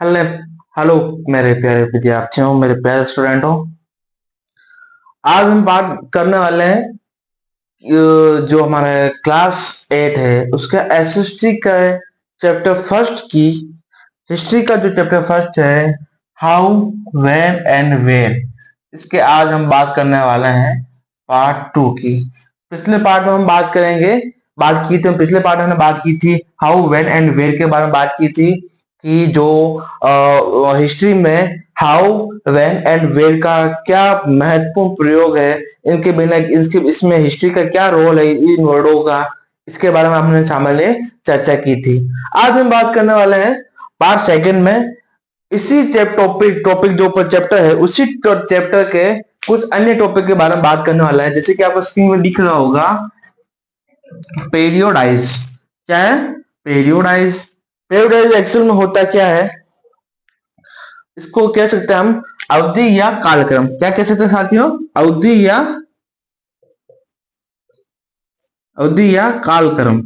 Hello hello मेरे प्यारे विद्यार्थियों, मेरे प्यारे स्टूडेंटों। आज हम बात करने वाले हैं जो हमारा क्लास 8 है उसका एसएसटी का चैप्टर फर्स्ट की हिस्ट्री का जो चैप्टर फर्स्ट है, हाउ, व्हेन एंड वेयर। इसके आज हम बात करने वाले हैं पार्ट 2 की। पिछले पार्ट में हम बात की थी, पिछले पार्ट में हमने बात की थी हाउ, व्हेन एंड वेयर के बारे में बात की थी कि जो हिस्ट्री में हाउ, व्हेन एंड वेयर का क्या महत्वपूर्ण प्रयोग है, इनके बिना इसके इसमें हिस्ट्री का क्या रोल है इन वर्डों का, इसके बारे में हमने सामान्य चर्चा की थी। आज हम बात करने वाले हैं पार्ट सेकंड में इसी टॉपिक जो ऊपर चैप्टर है उसी चैप्टर के कुछ अन्य टॉपिक के बारे में बात करने वाला है। जैसे कि आपको स्क्रीन में दिख रहा होगा पेरियोडाइज। क्या है? पेरियोडाइज। पेरियोडाइज एक्चुअल में होता क्या है, इसको कह सकते हैं हम अवधि या कालक्रम। क्या कह सकते हैं साथियों? अवधि या कालक्रम।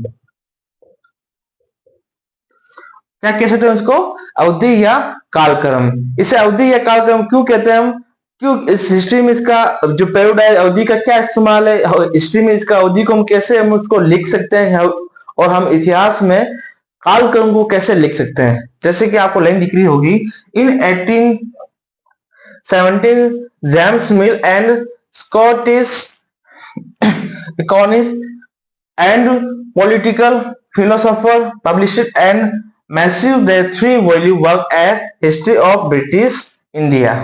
क्या कह सकते हैं उसको? अवधि या कालक्रम। इसे अवधि या कालक्रम क्यों कहते हैं हम? क्यों इस हिस्ट्री में इसका जो पेरियोडाइज अवधि का क्या इस्तेमाल है, हिस्ट्री में इसका अवधि को हम कैसे हम उसको लिख सकते हैं, और हम इतिहास में कालक्रम को कैसे लिख सकते हैं। जैसे कि आपको लाइन दिख रही होगी, इन 1817 James mill and Scottish economist and political philosopher published and massive the three-volume work A History of British India।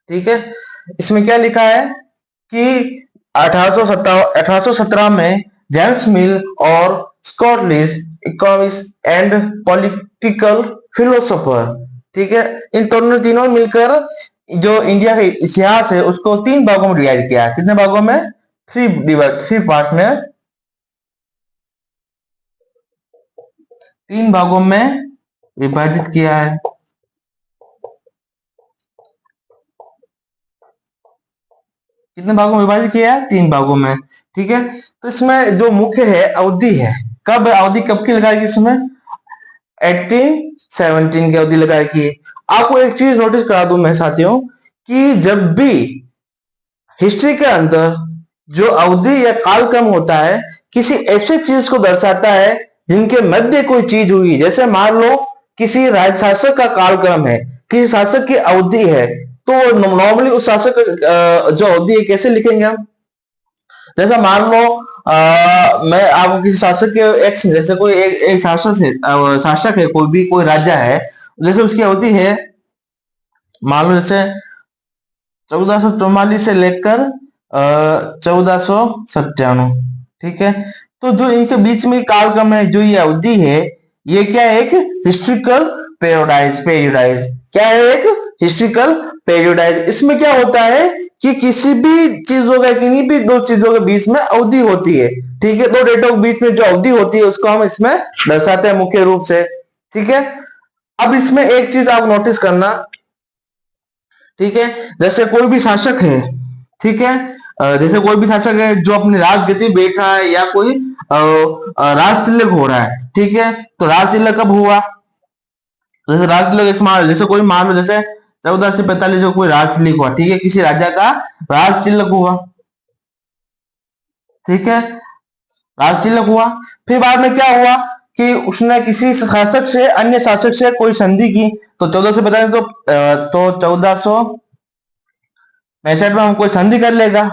ठीक है, इसमें क्या लिखा है कि 1817 में जेम्स मिल और Scottish economist and political philosopher, ठीक है, इन तीनों मिलकर जो इंडिया का इतिहास है उसको 3 भागों में डिवाइड किया। कितने भागों में? 3 पार्ट में, 3 भागों में विभाजित किया है। कितने भागों में विभाजित किया है? 3 भागों में। ठीक है, तो इसमें जो मुख्य है अवधि है, कब अवधि कब की लगाएगी? इसमें 1817 की अवधि लगाएगी। आपको एक चीज नोटिस करा दूं मैं साथियों कि जब भी हिस्ट्री के अंदर जो अवधि या कालक्रम होता है किसी ऐसी चीज को दर्शाता है जिनके मध्य कोई चीज हुई। जैसे मान लो किसी शासक का कालक्रम है, किसी शासक की अवधि है, तो नॉर्मली उस शासक जो अवधि है कैसे लिखेंगे हम? जैसा मान लो मैं आपको किसी शासक के एक्स, जैसे कोई एक शासक है, कोई भी कोई राजा है, जैसे उसकी अवधि है मान लो जैसे 1444 से लेकर 1497। ठीक है, तो जो इनके बीच में कालक्रम है, जो ये अवधि है, ये क्या है? एक हिस्ट्रिकल पेरियोडाइज। क्या है? एक हिस्ट्रिकल पेरियोडाइज। इसमें क्या होता है कि किसी भी चीजों का, किन्हीं भी 2 चीजों के बीच में अवधि होती है। ठीक है, 2 डेटों के बीच में जो अवधि होती है उसको हम इसमें दर्शाते हैं मुख्य रूप से। ठीक है, अब इसमें एक चीज आप नोटिस करना, ठीक है, जैसे कोई भी शासक है, ठीक है, जैसे कोई भी शासक है जो अपनी राजगद्दी बैठा है या कोई राज तिलक हो रहा है, ठीक है, तो राज तिलक कब हुआ? जैसे राज तिलक जैसे कोई मान लो जैसे 1445 को कोई राज तिलक हुआ, ठीक है, किसी राजा का राज तिलक हुआ, ठीक है, राज तिलक हुआ। फिर बाद में क्या हुआ कि उसने किसी शासक से, अन्य शासक से कोई संधि की, तो 1445 तो 1465 में हम कोई संधि कर लेगा।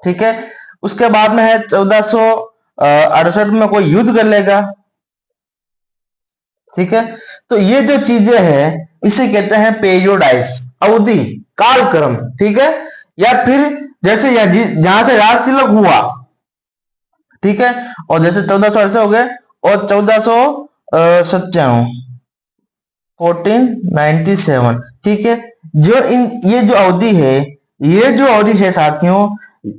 ठीक है, उसके बाद में है 1468 में कोई युद्ध कर लेगा। ठीक है, तो ये जो चीजें हैं इसे कहते हैं पेरियोडाइज, अवधि, कालक्रम। ठीक है, या फिर जैसे जहां से राज तिलक हुआ, ठीक है, और जैसे 1468 हो गए और 1497, 1497, ठीक है, जो ये जो अवधि है, ये जो अवधि है साथियों,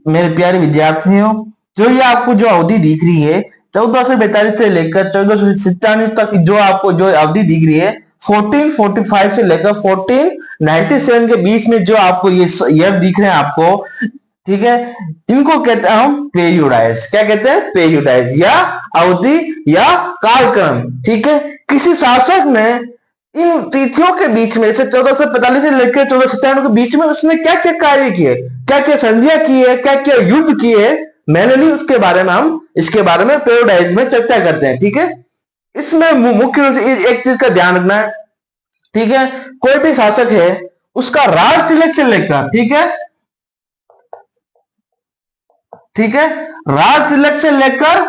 मेरे प्यारे विद्यार्थियों, जो ये आपको जो अवधि दिख रही है 1442 से लेकर 1447 तक, जो आपको जो अवधि दिख रही है 1445 से लेकर 1497 के बीच में जो आपको ये ईयर दिख रहे हैं आपको, ठीक है, इनको कहते हैं हम पेरियोडाइज। क्या कहते हैं? पेरियोडाइज या अवधि या कालक्रम। ठीक है, किसी शासक ने इन तिथियों के बीच में से 1445 से लेकर 1497 के बीच में उसने क्या क्या कार्य किए, क्या क्या संधियां की है, क्या क्या युद्ध किए, मैंने उसके बारे में हम इसके बारे में पेरियोडाइज में चर्चा करते हैं। ठीक है, इसमें मुख्य रूप से एक चीज का ध्यान रखना है। ठीक है, कोई भी शासक है उसका राज तिलक से लेकर, ठीक है, राज तिलक से लेकर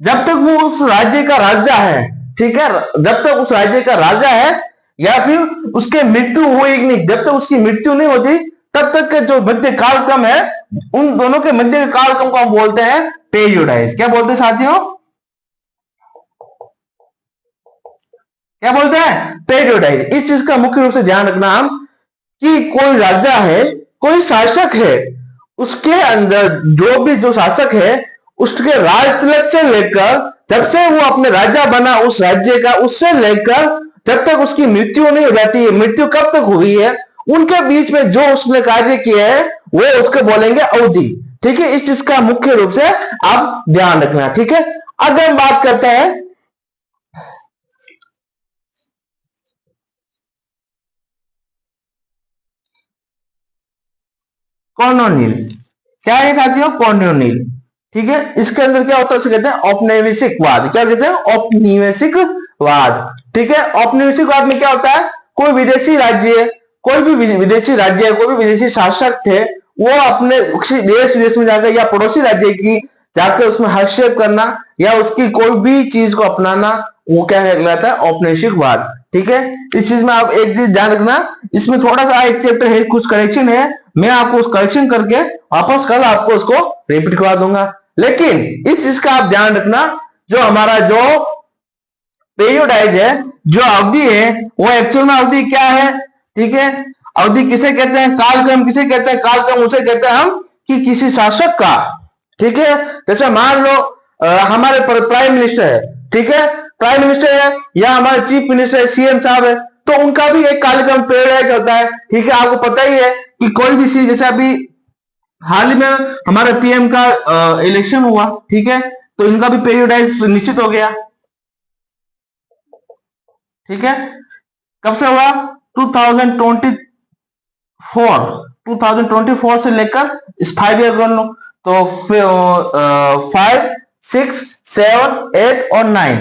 जब तक वो उस राज्य का राजा है, ठीक है, जब तक उस राज्य का राजा है या फिर उसके मृत्यु हुई नहीं, जब तक उसकी मृत्यु नहीं होती तब तक के जो मध्य कालक्रम है, उन दोनों के मध्य कालक्रम को हम बोलते हैं पेरियोडाइज। क्या बोलते हैं साथियों? क्या बोलते हैं? पेरियोडाइज। इस चीज का मुख्य रूप से ध्यान रखना हम कि कोई राजा है, कोई शासक है, उसके अंदर जो शासक है उसके राज तिलक से लेकर जब से वो अपने राजा बना उस राज्य का, उससे लेकर जब तक उसकी मृत्यु नहीं हो जाती है, मृत्यु कब तक हुई है, उनके बीच में जो उसने कार्य किया है वो उसको बोलेंगे अवधि। ठीक है, इस चीज का मुख्य रूप से आप ध्यान रखना। ठीक है, अगर हम बात करते हैं कॉर्नोनिल। क्या है साथियों? कॉर्नोनिल। ठीक है, इसके अंदर क्या होता है? उसे कहते हैं औपनिवेशिकवाद। क्या कहते हैं? औपनिवेशिकवाद। ठीक है, औपनिवेशिकवाद में क्या होता है? कोई विदेशी राज्य, कोई भी विदेशी राज्य, कोई भी विदेशी शासक थे, वो अपने देश विदेश में जाकर या पड़ोसी राज्य की जाकर उसमें हस्तक्षेप करना या उसकी कोई भी चीज को अपनाना, वो क्या कहलाता है? औपनिवेशिकवाद। ठीक है, इस चीज में आप एक चीज ध्यान रखना, इसमें थोड़ा सा एक चैप्टर है, कुछ करेक्शन है, मैं आपको उस करेक्शन करके वापस कल आपको उसको रिपीट करवा दूंगा। लेकिन इस चीज का आप ध्यान रखना, जो हमारा जो पेरियोडाइज है, जो अवधि है, वो एक्चुअल में अवधि क्या है? ठीक है, अवधि किसे कहते हैं? कालक्रम किसे कहते हैं? कालक्रम उसे कहते हैं हम कि किसी शासक का, ठीक है, जैसे मान लो हमारे प्राइम मिनिस्टर है, ठीक है, प्राइम मिनिस्टर है या हमारे चीफ मिनिस्टर है, सीएम साहब है, तो उनका भी एक कार्यक्रम पेरियोडाइज होता है। ठीक है, आपको पता ही है कि कोई भी चीज, जैसे अभी हाल ही में हमारे पीएम का इलेक्शन हुआ, ठीक है, तो इनका भी पेरियोडाइज निश्चित हो गया। ठीक है, कब से हुआ? 2024 से लेकर इस 5 ईयर कर लो, तो 5, 6, 7, 8 और 9।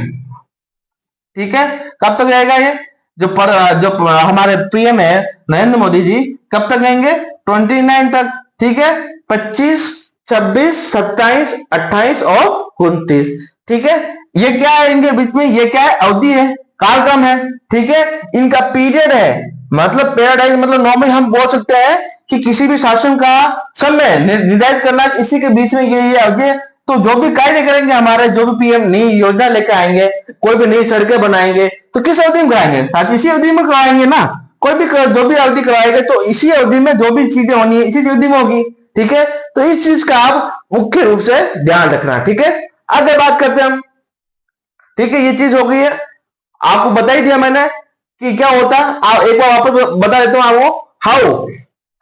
ठीक है, कब तक रहेगा ये? जो हमारे पीएम है नरेंद्र मोदी जी, कब तक रहेंगे? 29 तक। ठीक है, 25, 26, 27, 28 और 29। ठीक है, ये क्या है इनके बीच में? ये क्या है? अवधि है, कालक्रम है। ठीक है, इनका पीरियड है, मतलब पेरियोडाइज, मतलब नॉर्मली हम बोल सकते हैं कि किसी भी शासन का समय निर्धारित करना, इसी के बीच में ये अवधि है। तो जो भी कार्य करेंगे हमारे, जो भी पीएम नई योजना लेकर आएंगे, कोई भी नई सड़कें बनाएंगे, तो किस अवधि में कराएंगे? साथ इसी अवधि में करवाएंगे ना। कोई भी जो भी अवधि कराएंगे तो इसी अवधि में जो भी चीजें होनी है इसी अवधि में होगी। ठीक है, तो इस चीज का आप मुख्य रूप से ध्यान रखना। ठीक है, आगे बात करते हैं हम। ठीक है, ये चीज हो गई है, आपको बता ही दिया मैंने कि क्या होता है। एक बार वापस बता देता हूं आपको, हाउ।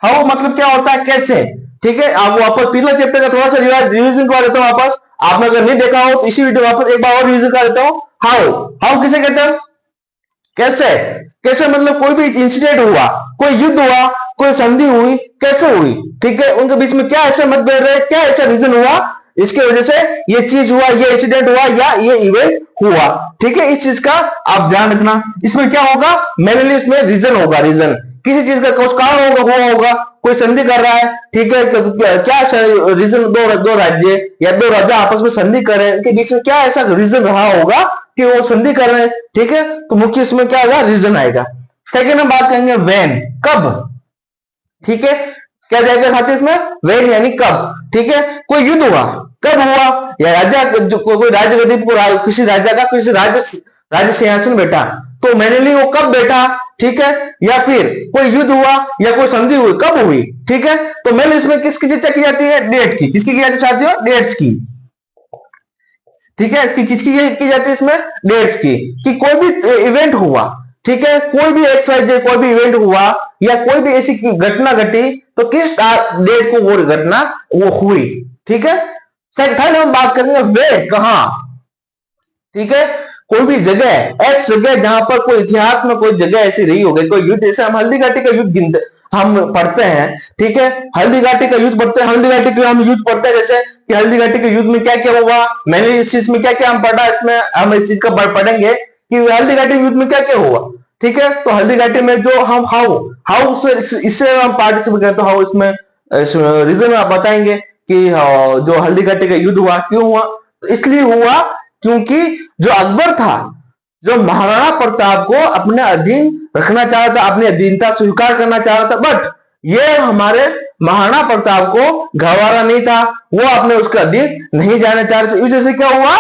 हाउ मतलब क्या होता है? कैसे। ठीक है, आपको वापस पिछला चैप्टर का थोड़ा सा रिवीजन करवा देता हूं वापस, आपने अगर नहीं देखा हो तो इसी वीडियो वापस एक बार और रिवीजन कर देता हूं। हाउ, हाउ किसे कहते हैं? कैसे। कैसे मतलब कोई भी इंसिडेंट हुआ, कोई युद्ध हुआ, कोई संधि हुई, कैसे हुई? ठीक है, उनके बीच में क्या ऐसा मतभेद रहे, क्या ऐसा रीजन हुआ, इसके वजह से ये चीज हुआ, ये इंसिडेंट हुआ या ये इवेंट हुआ। ठीक है, इस चीज का आप ध्यान रखना। इसमें क्या होगा? मेनली इसमें रीजन होगा, रीजन किसी चीज का कुछ कारण होगा, हुआ होगा, कोई संधि कर रहा है, ठीक है, क्या रीजन, दो राज्य या दो राजा आपस में संधि कर रहे हैं, इनके बीच में क्या ऐसा रीजन रहा होगा कि वो संधि कर रहे हैं। ठीक है, तो मुख्य इसमें क्या होगा? रीजन आएगा। सेकेंड हम बात करेंगे व्हेन, कब। ठीक है, क्या जाएगा साथी इसमें? व्हेन यानी कब। ठीक है, कोई युद्ध हुआ, कब हुआ? या राजा कोई राज्य गद्दी पर किसी राजा का किसी राज्य सिंहासन बैठा, तो मेनली वो कब बैठा? ठीक है, या फिर कोई युद्ध हुआ या कोई संधि हुई, कब हुई? ठीक है, तो मेनली इसमें किसकी चर्चा की जाती है? डेट की। किसकी की जाती है साथियों? डेट्स की। ठीक है, इसकी किसकी की जाती है? इसमें डेट्स की, कि कोई भी इवेंट हुआ, ठीक है, कोई भी XYZ कोई भी इवेंट हुआ या कोई भी ऐसी घटना घटी तो किस डेट को वो घटना वो हुई। ठीक है, थर्ड हम बात करेंगे वेयर, कहां। ठीक है, कोई भी जगह एक्स जगह जहां पर कोई इतिहास में कोई जगह ऐसी रही होगी, कोई युद्ध, जैसे हम हल्दी घाटी का युद्ध गिनते हम पढ़ते हैं। ठीक है, हल्दी घाटी का युद्ध पढ़ते हैं, हल्दी घाटी का हम युद्ध पढ़ते हैं, जैसे कि हल्दी घाटी के युद्ध में क्या क्या हुआ, मैंने इस चीज में क्या क्या हम पढ़ा, इसमें हम इस चीज का पढ़ेंगे कि हल्दी घाटी युद्ध में क्या क्या हुआ। ठीक है, तो हल्दी घाटी में जो हम हाउ हाउ से इससे हम पार्टिसिपेट करते, हाउ इसमें रीजन आप बताएंगे कि जो हल्दी घाटी का युद्ध हुआ क्यों हुआ, तो इसलिए हुआ क्योंकि जो अकबर था, जो महाराणा प्रताप को अपने अधीन रखना चाह रहा था, अपनी अधीनता स्वीकार करना चाह रहा था, बट ये हमारे महाराणा प्रताप को गवारा नहीं था, वो अपने उसके अधीन नहीं जाना चाह रहे थे। इस वजह से क्या हुआ,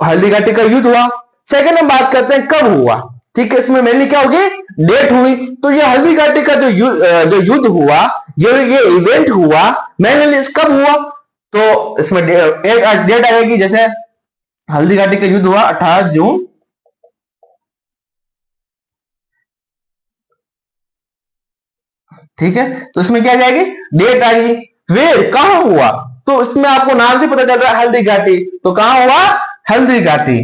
हल्दी घाटी का युद्ध हुआ। सेकंड हम बात करते हैं कब हुआ। ठीक है, इसमें मेनली क्या होगी, डेट हुई। तो ये हल्दी घाटी का जो युद्ध हुआ, ये इवेंट हुआ, मेनली कब हुआ, तो इसमें डेट आएगी। जैसे हल्दी घाटी का युद्ध हुआ 18 जून, ठीक है, तो इसमें क्या जाएगी, डेट आएगी। वेयर, कहां हुआ, तो इसमें आपको नाम से पता चल रहा है हल्दी घाटी, तो कहां हुआ, हल्दी घाटी।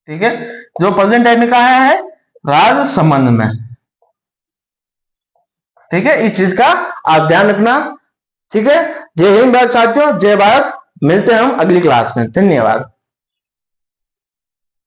ठीक है, जो प्रेजेंट टाइम में कहा है, राजसमंद में। ठीक है, इस चीज का आप ध्यान रखना। ठीक है, जय हिंद भारत साथियों, जय भारत। मिलते हैं हम अगली क्लास में, धन्यवाद।